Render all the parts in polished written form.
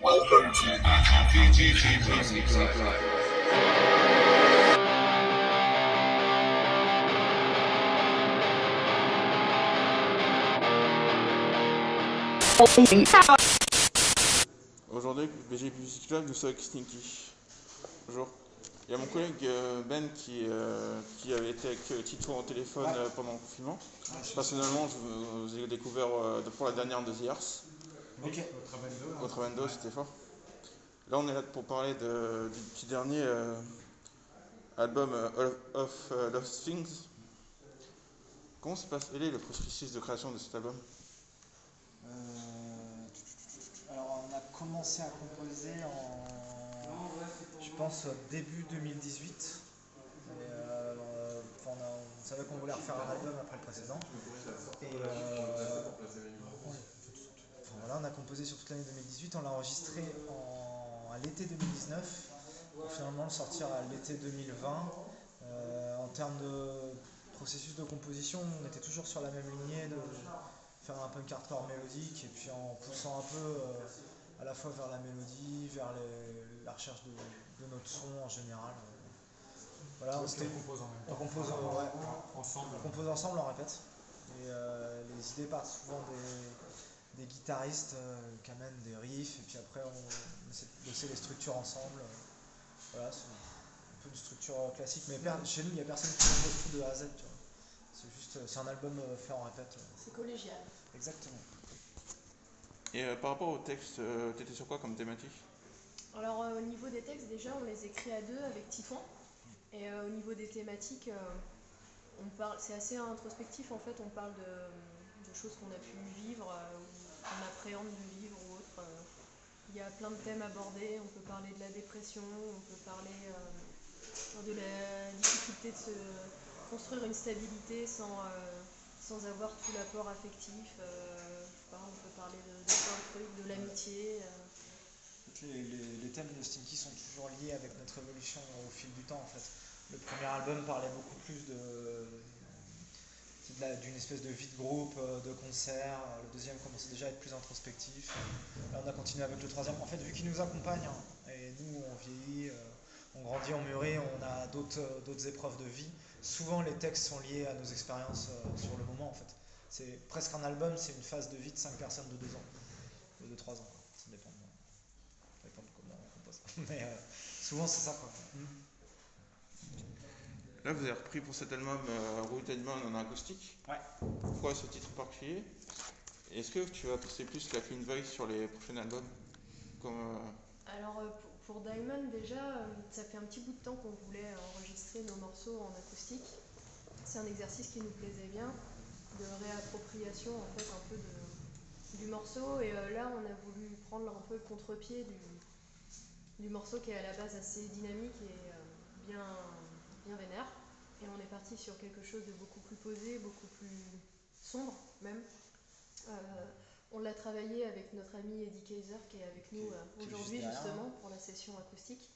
Welcome to PGG Music Live. Aujourd'hui, BG Music Club, nous sommes avec Stinky. Bonjour. Il y a mon collègue Ben qui avait été avec Tito en téléphone pendant le confinement. Personnellement, je vous ai découvert pour la dernière de The Earth. Ok. Votre 22, c'était fort. Là, on est là pour parler du petit dernier album All of Lost Things. Comment se passe? Quel est le processus de création de cet album? Alors on a commencé à composer je pense, début 2018. On savait qu'on voulait refaire un album après le précédent. Voilà, on a composé sur toute l'année 2018. On l'a enregistré à l'été 2019 pour finalement le sortir à l'été 2020. En termes de processus de composition, on était toujours sur la même lignée de faire un punk hardcore mélodique et puis en poussant un peu à la fois vers la mélodie, vers la recherche de notre son en général. Voilà, on compose en même temps. On compose ensemble, on répète. Et les idées partent souvent des guitaristes qui amènent des riffs et puis après on essaie de bosser les structures ensemble. Voilà, c'est un peu de structure classique, mais chez nous il n'y a personne qui compose tout de A à Z. Tu vois. C'est un album fait en répète. C'est collégial. Exactement. Et par rapport au texte, t'étais sur quoi comme thématique? Alors au niveau des textes, déjà on les écrit à deux avec Titouan. Et au niveau des thématiques, c'est assez introspectif en fait, on parle de choses qu'on a pu vivre, ou qu'on appréhende de vivre ou autre. Il y a plein de thèmes abordés, on peut parler de la dépression, on peut parler de la difficulté de se construire une stabilité sans avoir tout l'apport affectif. On peut parler de plein de trucs, de l'amitié. Les thèmes de Stinky sont toujours liés avec notre évolution au fil du temps en fait. Le premier album parlait beaucoup plus d'une espèce de vie de groupe, de concert. Le deuxième commençait déjà à être plus introspectif. Là on a continué avec le troisième. En fait, vu qu'il nous accompagne, et nous on vieillit, on grandit, on mûrit, on a d'autres épreuves de vie. Souvent les textes sont liés à nos expériences sur le moment en fait. C'est presque un album, c'est une phase de vie de 5 personnes de 2 ans, de 3 ans. Ça dépend de comment on compose. Mais souvent c'est ça quoi. Là, vous avez repris pour cet album Routed Man en acoustique. Ouais. Pourquoi ce titre particulier? Est-ce que tu vas pousser plus la clean voice sur les prochains albums Alors pour Diamond déjà, ça fait un petit bout de temps qu'on voulait enregistrer nos morceaux en acoustique. C'est un exercice qui nous plaisait bien, de réappropriation en fait un peu du morceau. Et là on a voulu prendre un peu le contre-pied du morceau qui est à la base assez dynamique et bien vénère. Et on est parti sur quelque chose de beaucoup plus posé, beaucoup plus sombre même. On l'a travaillé avec notre ami Eddie Kaiser qui est avec nous aujourd'hui justement pour la session acoustique.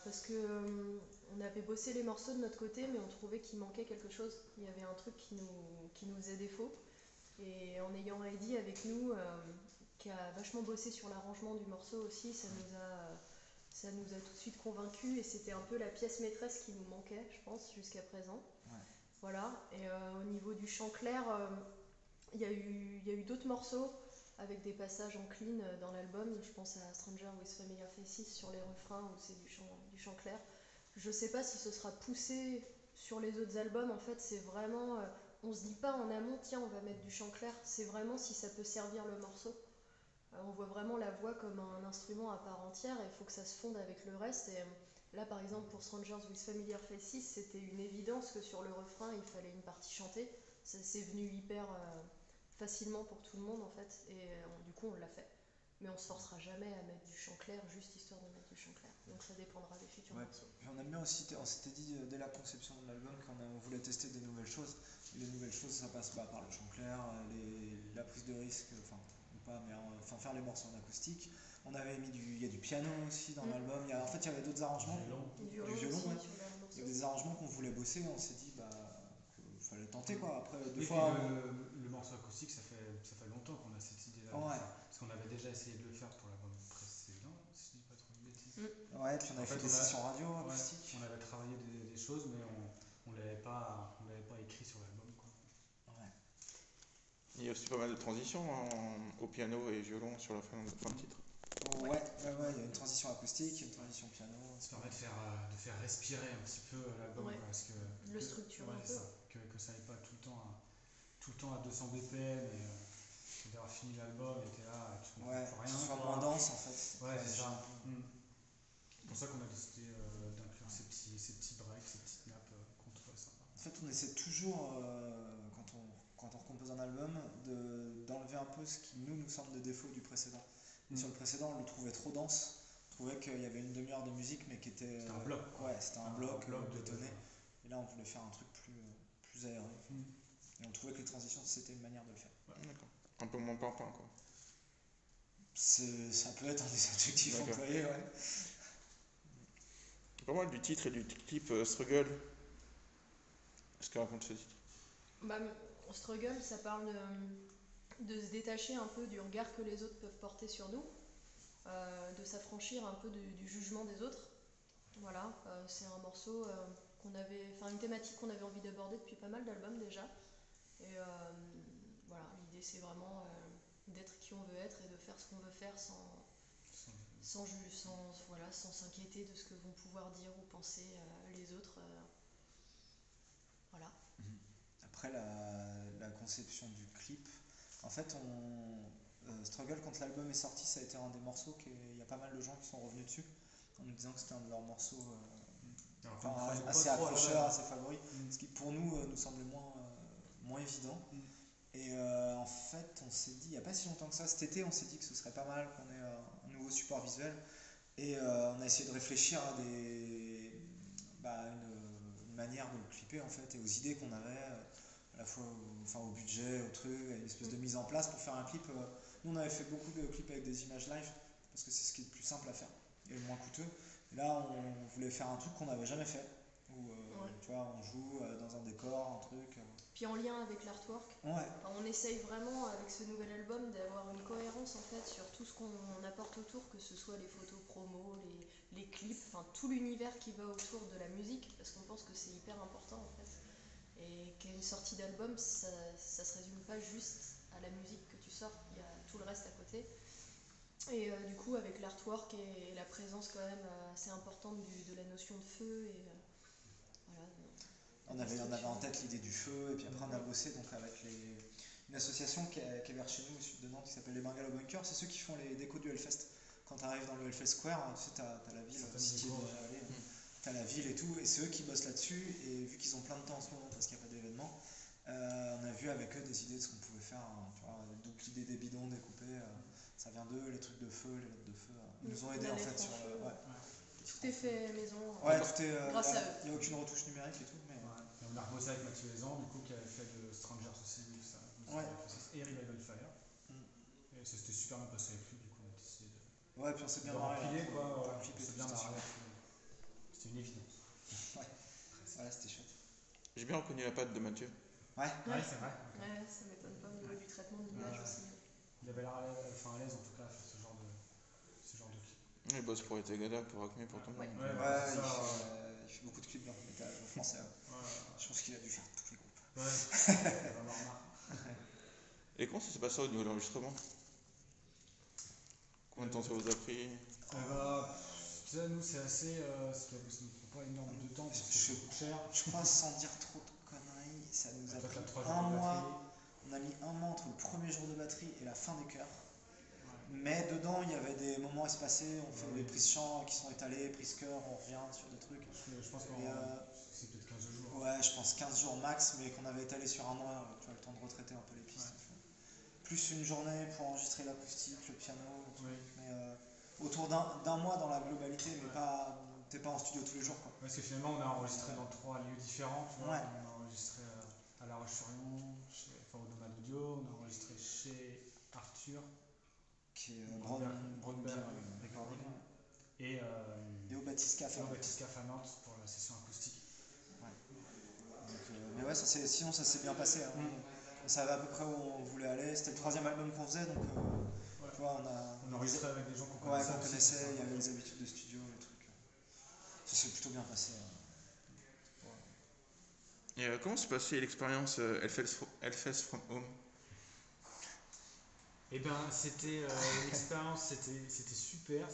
Parce que on avait bossé les morceaux de notre côté mais on trouvait qu'il manquait quelque chose. Il y avait un truc qui nous faisait défaut. Et en ayant Eddie avec nous, qui a vachement bossé sur l'arrangement du morceau aussi, ça nous a tout de suite convaincus et c'était un peu la pièce maîtresse qui nous manquait, je pense, jusqu'à présent. Ouais. Voilà. Et au niveau du chant clair, il y a eu d'autres morceaux avec des passages en clean dans l'album. Je pense à Stranger with Familiar Faces sur les refrains où c'est du chant clair. Je sais pas si ce sera poussé sur les autres albums. En fait, c'est vraiment... on se dit pas en amont, tiens, on va mettre du chant clair. C'est vraiment si ça peut servir le morceau. On voit vraiment la voix comme un instrument à part entière et il faut que ça se fonde avec le reste. Et là, par exemple, pour Strangers with Familiar Faces, c'était une évidence que sur le refrain, il fallait une partie chantée. C'est venu hyper facilement pour tout le monde, en fait. Et du coup, on l'a fait. Mais on ne se forcera jamais à mettre du chant clair, juste histoire de mettre du chant clair. Donc ça dépendra des futurs morceaux. Puis on aime bien aussi, on s'était dit dès la conception de l'album qu'on voulait tester des nouvelles choses. Les nouvelles choses, ça passe par le chant clair, la prise de risque, faire les morceaux en acoustique. On avait mis il y a du piano aussi dans l'album. En fait, il y avait d'autres arrangements. Du violon, ouais. Il y avait des arrangements qu'on voulait bosser. On s'est dit qu'il fallait tenter quoi. Après, Le morceau acoustique, ça fait longtemps qu'on a cette idée-là. Ouais. Parce qu'on avait déjà essayé de le faire pour l'album Ouais, puis on avait En fait fait, des on a- sessions radio Ouais, acoustiques. on avait travaillé des choses, mais on l'avait pas écrit sur l'album, quoi. Ouais. Il y a aussi pas mal de transitions au piano et violon sur la fin de titre. Ouais, il y a une transition acoustique, une transition piano. Ça permet de faire respirer un petit peu l'album, Ouais. quoi, parce que Le structure ouais, un c'est peu. ça, que ça n'aille pas tout le temps à 200 BPM et d'avoir fini l'album et t'es là, tu comprends Ouais, plus que rien. ce soit quoi. moins dense en fait. Ouais, c'est ça. C'est pour ça qu'on a décidé d'inclure ces petits breaks, ces petites nappes qu'on trouvait sympa. En fait, on essaie toujours, quand on recompose un album, d'enlever un peu ce qui nous semble des défauts du précédent. Et sur le précédent, on le trouvait trop dense. On trouvait qu'il y avait une demi-heure de musique, mais qui était. C'était un bloc. Ouais, c'était un bloc de bétonné. Et là, on voulait faire un truc plus aéré. Et on trouvait que les transitions, c'était une manière de le faire. D'accord. Un peu moins pimpin, quoi. Ça peut être un des objectifs D'accord. employés, ouais. Pas mal du titre et du clip Struggle. Ce que raconte ce titre. Bah, Struggle, ça parle de se détacher un peu du regard que les autres peuvent porter sur nous, de s'affranchir un peu du jugement des autres. Voilà, c'est un morceau une thématique qu'on avait envie d'aborder depuis pas mal d'albums déjà. Et voilà, l'idée c'est vraiment d'être qui on veut être et de faire ce qu'on veut faire sans s'inquiéter de ce que vont pouvoir dire ou penser les autres. Voilà. Après, la conception du clip, en fait, Struggle, quand l'album est sorti, ça a été un des morceaux il y a pas mal de gens qui sont revenus dessus en nous disant que c'était un de leurs morceaux assez accrocheur, assez favori, ce qui pour nous semblait moins évident. Et en fait, on s'est dit, il n'y a pas si longtemps que ça, cet été, on s'est dit que ce serait pas mal qu'on ait un nouveau support visuel. Et on a essayé de réfléchir à une manière de le clipper en fait, et aux idées qu'on avait, à la fois au budget, au truc, à une espèce de mise en place pour faire un clip. Nous, on avait fait beaucoup de clips avec des images live, parce que c'est ce qui est le plus simple à faire et le moins coûteux. Et là, on voulait faire un truc qu'on n'avait jamais fait, où tu vois, on joue dans un décor, un truc. Puis en lien avec l'artwork, Ouais. on essaye vraiment avec ce nouvel album d'avoir une cohérence en fait sur tout ce qu'on apporte autour, que ce soit les photos promo, les clips, enfin tout l'univers qui va autour de la musique, parce qu'on pense que c'est hyper important en fait. Et qu'une sortie d'album, ça se résume pas juste à la musique que tu sors, il y a tout le reste à côté. Et du coup, avec l'artwork et la présence quand même assez importante de la notion de feu, et voilà. On avait en tête l'idée du feu, et puis après on a bossé donc avec une association qui est vers chez nous au sud de Nantes qui s'appelle les Bungalow Bunkers. C'est ceux qui font les décos du Hellfest. Quand tu arrives dans le Hellfest Square, tu sais, t'as la ville, si tu es déjà allé, t'as la ville et tout, et c'est eux qui bossent là-dessus. Et vu qu'ils ont plein de temps en ce moment parce qu'il n'y a pas d'événement, on a vu avec eux des idées de ce qu'on pouvait faire, hein, tu vois, donc l'idée des bidons découpés, ça vient d'eux, les trucs de feu, les lettres de feu, ils nous ont aidés en fait sur le. Ouais. Tout est fait maison. Ouais, tout est. Grâce à eux. Il n'y a aucune retouche numérique et tout, mais. Ouais. Et on a rebossé avec Mathieu Lézan, du coup, qui avait fait de Strangers aussi, ça, Ouais. et Revival Fire. Et ça s'était super bien passé avec lui, du coup, on a décidé de. Ouais, puis on s'est bien de marré. rempiler, quoi. On C'est bien marré. C'était une évidence. Ouais, c'était chouette. J'ai bien reconnu la patte de Mathieu. Ouais, c'est vrai. Ouais, ça m'étonne pas au niveau du traitement de l'image aussi. Il avait l'air à l'aise en tout cas à faire ce genre de clip. Il bosse pour Etegada, pour Acme, pour tout le monde. Il fait beaucoup de clips dans le métal français. Je pense qu'il a dû faire tous les groupes. Ouais, il va avoir marre. Et comment ça s'est passé au niveau de l'enregistrement? Combien de temps ça vous a pris? Déjà, nous, c'est assez. Ça nous prend pas énormément de temps parce que c'est cher. Je crois, sans dire trop de conneries, ça nous a Toi, t'as pris 3 jours un de mois. batterie. On a mis un mois entre le premier jour de batterie et la fin des chœurs. Mais dedans, il y avait des moments espacés. On fait des prises chant qui sont étalées, prises chœur, on revient sur des trucs. Je pense que c'est peut-être 15 jours. Ouais, je pense 15 jours max, mais qu'on avait étalé sur un mois. Tu vois, le temps de retraiter un peu les pistes. Ouais. Plus une journée pour enregistrer l'acoustique, le piano, le truc. Mais autour d'un mois dans la globalité, mais t'es pas en studio tous les jours, quoi. Parce que finalement, on a enregistré dans 3 lieux différents. Tu vois. Ouais. On a enregistré à La Roche-sur-Yon, au Nomade Audio, on a enregistré chez Arthur, Qui est Brunberg et au Batisca à Nantes pour la session acoustique. Ouais. Mais ouais, sinon ça s'est bien passé. Hein. On savait à peu près où on voulait aller. C'était le 3e album qu'on faisait, donc tu vois, on enregistrait avec des gens qu'on connaissait. Il y avait les habitudes de studio, les trucs. ça s'est plutôt bien passé. Et comment s'est passée l'expérience Hellfest from Home? Et ben c'était l'expérience, c'était super.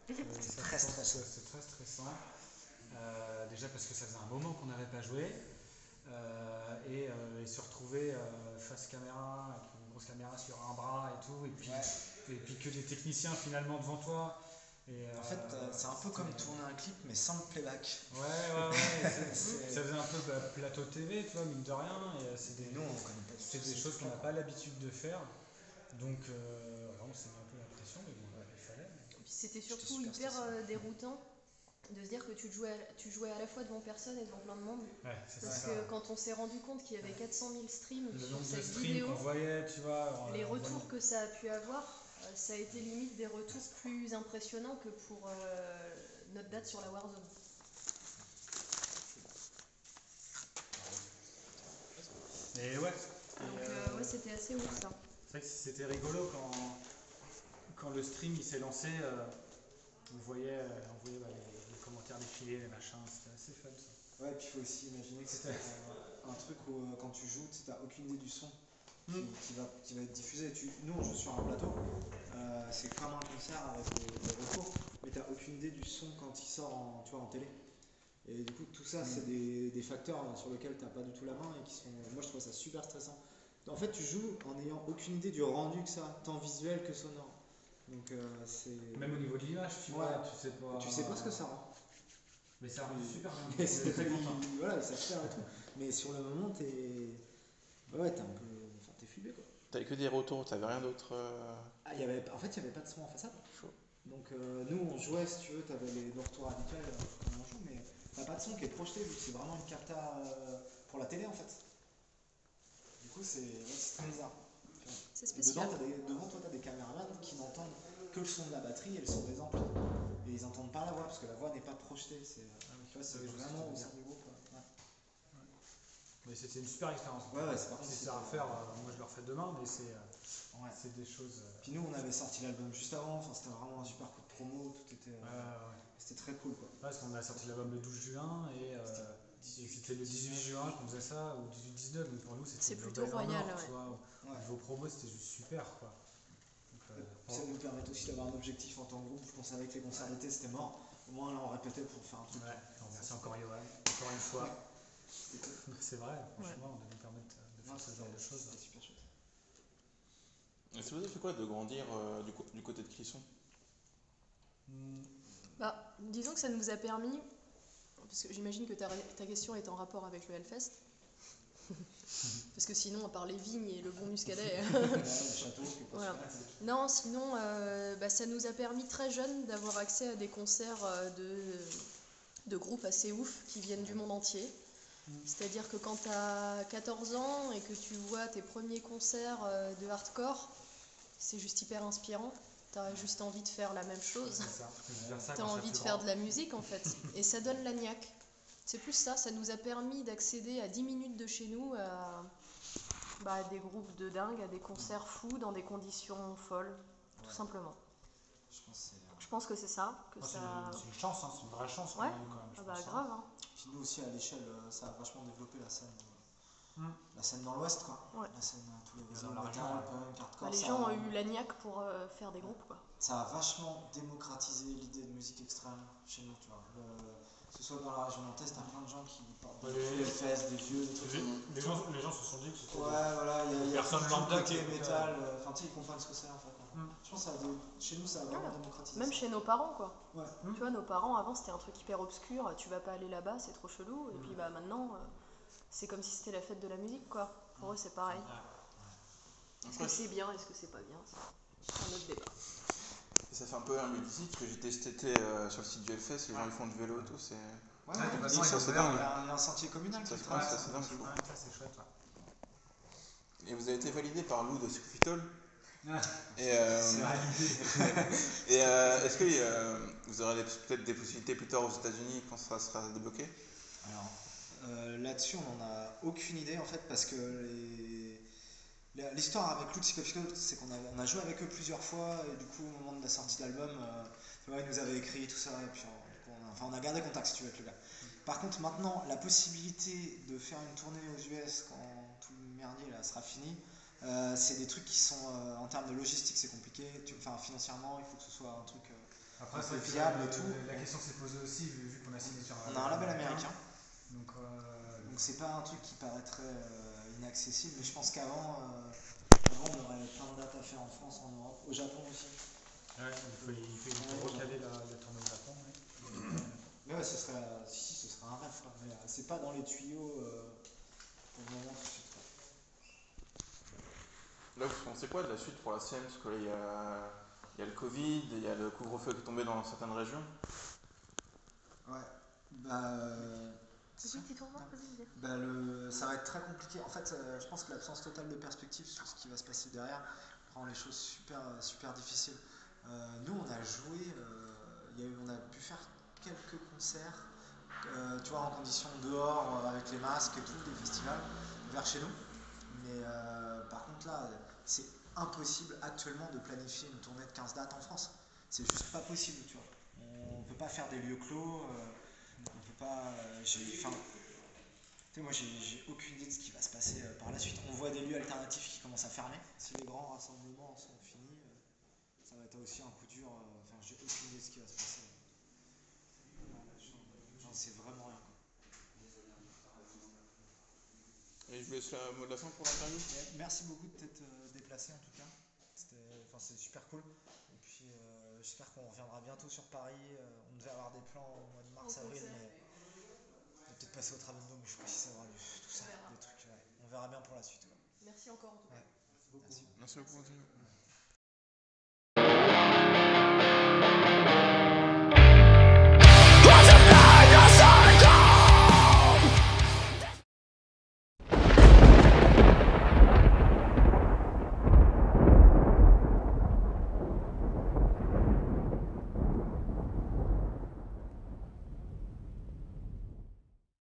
C'est très stressant. C'est très stressant. Déjà parce que ça faisait un moment qu'on n'avait pas joué. Et se retrouver face caméra, avec une grosse caméra sur un bras et tout, et puis que des techniciens finalement devant toi. Et, en fait, c'est un peu comme tourner un clip mais sans le playback. Ouais. Ça faisait un peu plateau TV, tu vois, mine de rien. Et Nous, on connaît pas c'est des choses qu'on n'a pas l'habitude de faire. Donc, vraiment, c'est un peu la pression, mais bon, il fallait. Et puis c'était surtout hyper déroutant de se dire que tu jouais à la fois devant personne et devant plein de monde. Ouais, c'est Parce ça. que quand on s'est rendu compte qu'il y avait 400 000 streams Le sur nombre de cette streams vidéo, qu'on voyait, tu vois. les retours que ça a pu avoir, ça a été limite des retours plus impressionnants que pour notre date sur la Warzone. Et ouais. Donc ouais, c'était assez ouf ça. C'est vrai que c'était rigolo quand le stream il s'est lancé, on voyait les commentaires défiler, les machins, c'était assez fun ça. Ouais, et puis il faut aussi imaginer que c'est un truc où quand tu joues, tu n'as aucune idée du son qui va être diffusé. Nous, on joue sur un plateau, c'est comme un concert avec les retours, mais tu n'as aucune idée du son quand il sort en télé. Et du coup, tout ça, c'est des facteurs sur lesquels tu n'as pas du tout la main et qui sont. Moi, je trouve ça super stressant. En fait, tu joues en n'ayant aucune idée du rendu que ça, tant visuel que sonore. Donc, c'est. Même au niveau de l'image, tu vois, Tu sais pas ce que ça rend. Mais ça rend super bien. Mais c'est très content. Voilà, ça fait et tout. Mais sur le moment, t'es. Ouais, t'es un peu. Enfin, t'es fumé quoi. T'avais que des retours, t'avais rien d'autre En fait, il n'y avait pas de son en façade. Chaud. Donc, nous, on jouait, si tu veux, t'avais nos retours habituels, comme on joue, mais t'as pas de son qui est projeté, vu que c'est vraiment une capta pour la télé en fait. Du coup, c'est très bizarre. C'est spécial. Devant toi, t'as des caméramans qui n'entendent que le son de la batterie et le son des amplis. Et ils n'entendent pas la voix, parce que la voix n'est pas projetée. C'est vraiment au sein du groupe. Ouais. Mais c'était une super expérience. Ouais, c'est parti. C'est à refaire, moi je le refais demain, mais c'est des choses. Puis nous, on avait sorti l'album juste avant, enfin, c'était vraiment un super coup de promo, tout était. C'était très cool quoi. Ouais, parce qu'on a sorti l'album le 12 juin et c'était le 18 juin qu'on faisait ça, ou 18-19, donc pour nous c'était plutôt royal. Au niveau promo, c'était juste super quoi. Donc, ça nous permet aussi d'avoir un objectif en tant que groupe. Je pense avec les concerts d'été, c'était mort. Au moins là, on répétait pour faire un truc. Ouais, merci encore Yoann, encore une fois. C'est vrai, franchement, de nous permettre de faire ce genre de choses. C'était super chouette. Et ça vous a fait quoi de grandir du côté de Clisson? Bah, disons que ça nous a permis, parce que j'imagine que ta question est en rapport avec le Hellfest, parce que sinon, à part les vignes et le bon muscadet... voilà. Non, sinon, ça nous a permis très jeunes d'avoir accès à des concerts de groupes assez ouf qui viennent du monde entier. C'est-à-dire que quand tu as 14 ans et que tu vois tes premiers concerts de hardcore, c'est juste hyper inspirant. T'as juste envie de faire la même chose. T'as envie de faire de la musique en fait. Et ça donne la niaque. C'est plus ça, ça nous a permis d'accéder à 10 minutes de chez nous à des groupes de dingue, à des concerts fous dans des conditions folles, tout simplement. Je pense que c'est ça. C'est une chance, c'est une vraie chance. Ouais, quand même, grave. Hein. Puis nous aussi à l'échelle, ça a vachement développé la scène. La scène dans l'Ouest quoi. Ouais. La scène, tous les Dans la région, punk, hardcore. Les gens ont eu la niaque pour faire des groupes quoi. Ça a vachement démocratisé l'idée de musique extrême chez nous, tu vois. Que ce soit dans la région nantaise, t'as plein de gens qui portent des fesses, des vieux, des trucs. Les gens se sont dit que c'était. Ouais, voilà, il y a personne tout lambda le côté qui métal, enfin tu sais, ils comprennent ce que c'est en fait. Je pense que chez nous, ça a vraiment démocratisé. Même chez nos parents quoi. Ouais. Tu vois, nos parents avant c'était un truc hyper obscur, tu vas pas aller là-bas, c'est trop chelou. Et puis maintenant, c'est comme si c'était la fête de la musique quoi. Pour eux c'est pareil. Est-ce que c'est bien, est-ce que c'est pas bien? C'est un autre débat. Et ça fait un peu un ici, parce que j'ai testé sur le site du Hellfest, les gens ils font du vélo et tout, c'est... Ouais, de toute façon, ça, c'est il y dingue. a un sentier communal qui Ça, traverse. ça, c'est dingue, je trouve. Ça c'est chouette. Et vous avez été validé par Lou de Scufitol. Et est-ce que vous aurez peut-être des possibilités plus tard aux États-Unis quand ça sera débloqué? Alors, là-dessus, on n'en a aucune idée en fait, parce que l'histoire avec Lou de Scufitol, c'est qu'on a joué avec eux plusieurs fois, et du coup, au moment de la sortie d'album, ils nous avaient écrit tout ça, et puis on on a gardé contact si tu veux avec le gars. Par contre, maintenant, la possibilité de faire une tournée aux US quand tout le merdier là sera fini, c'est des trucs qui sont, en termes de logistique, c'est compliqué. Enfin, financièrement, il faut que ce soit un truc Après, un c'est peu vrai que viable et tout. la question s'est posée aussi, vu qu'on a signé sur On a un label américain, Donc, donc c'est pas un truc qui paraîtrait inaccessible, mais je pense qu'avant, on aurait plein de dates à faire en France, en Europe, au Japon aussi. ouais, il faut recaler la tournée au Japon. Ouais. Mais ouais, ce serait, ce serait un rêve, quoi. Mais c'est pas dans les tuyaux pour le moment tout de suite, quoi. Là, vous pensez quoi de la suite pour la scène? Parce qu'il y a le Covid, il y a le couvre-feu qui est tombé dans certaines régions. Ouais, bah. C'est quoi le petit tournoi, vas-y, dire. Bah ça va être très compliqué. En fait, je pense que l'absence totale de perspective sur ce qui va se passer derrière rend les choses super difficiles. Nous, on a joué, on a pu faire quelques concerts, tu vois, en conditions dehors, avec les masques et tout, des festivals, vers chez nous. Mais par contre, là, c'est impossible actuellement de planifier une tournée de 15 dates en France. C'est juste pas possible, tu vois. On peut pas faire des lieux clos, on peut pas. Moi, j'ai aucune idée de ce qui va se passer par la suite. On voit des lieux alternatifs qui commencent à fermer. Si les grands rassemblements sont finis, ça va être aussi un coup dur. J'ai aucune idée de ce qui va se passer. J'en sais vraiment rien, quoi. Et je vous laisse le mot de la fin pour l'interview. Merci beaucoup de t'être déplacé en tout cas. C'est super cool. Et puis j'espère qu'on reviendra bientôt sur Paris. On devait avoir des plans au mois de mars-avril, mais on va peut-être passer au Travendo, mais je sais pas si ça aura lieu. Tout ça, des trucs. Ouais. On verra bien pour la suite, quoi. Merci encore en tout cas. Ouais. Merci. Merci beaucoup.